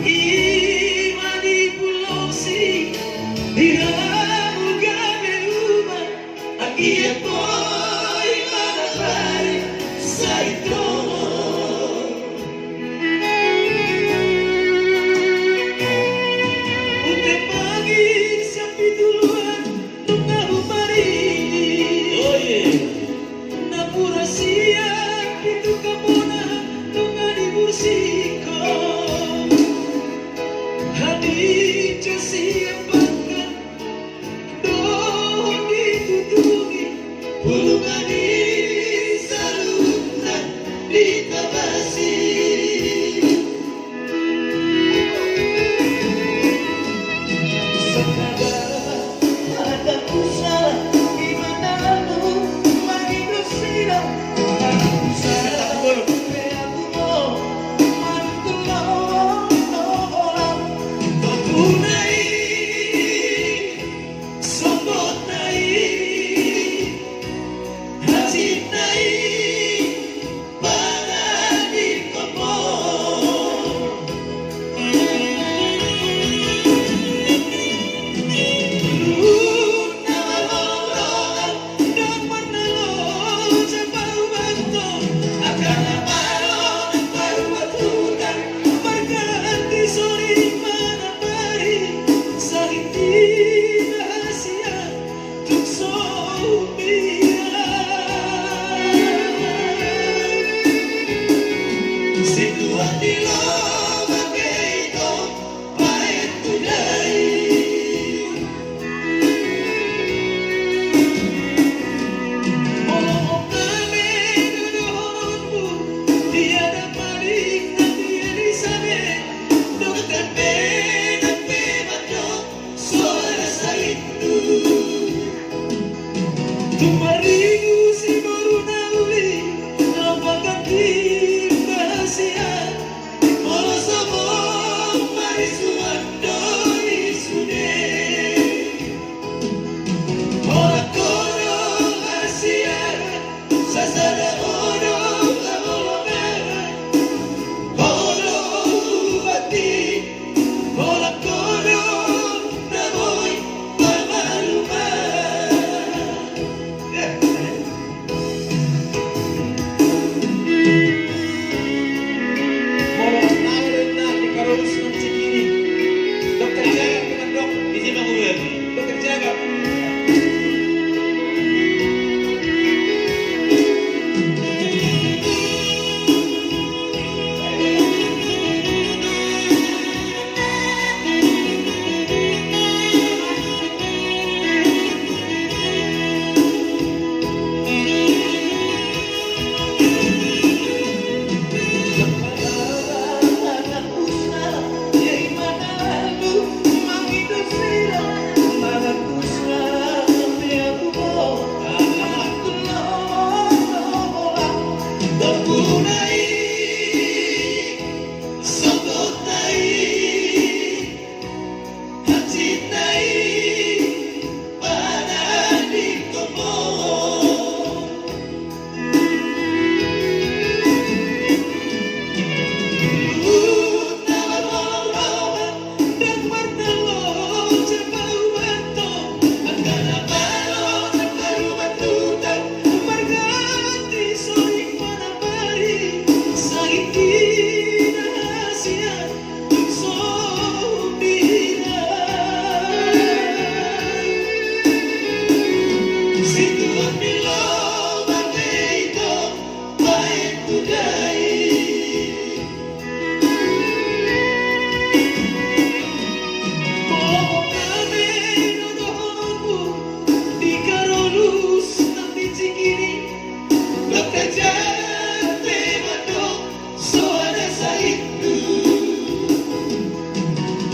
Imanipulasi Hiramugameuma ang iya ko'y manapari sa ito. Unti pagi sa pituluan nung nahumarini. Oh yeah. Napura siya pitu kamuna nung anibursiko. Haditya siya bangga doon ditutugi pulungani sa lupa di tabasi. Sa kadara ada usaha gimana lu maging sila ada usaha kaya aku mau matulong orang tunay sabot nai hatid nai panganib ko mo. Tumarigo siguro na uli ang pagkating bahasian. Mula sa mong marisuan do'y sunin. Mula korong asian sa sadaorong kamulungan. Mula ubati, mula korong na mo'y pamaluman. Dokter Jaga bukan dok, di sini aku lihat. Dokter Jaga.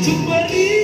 Somebody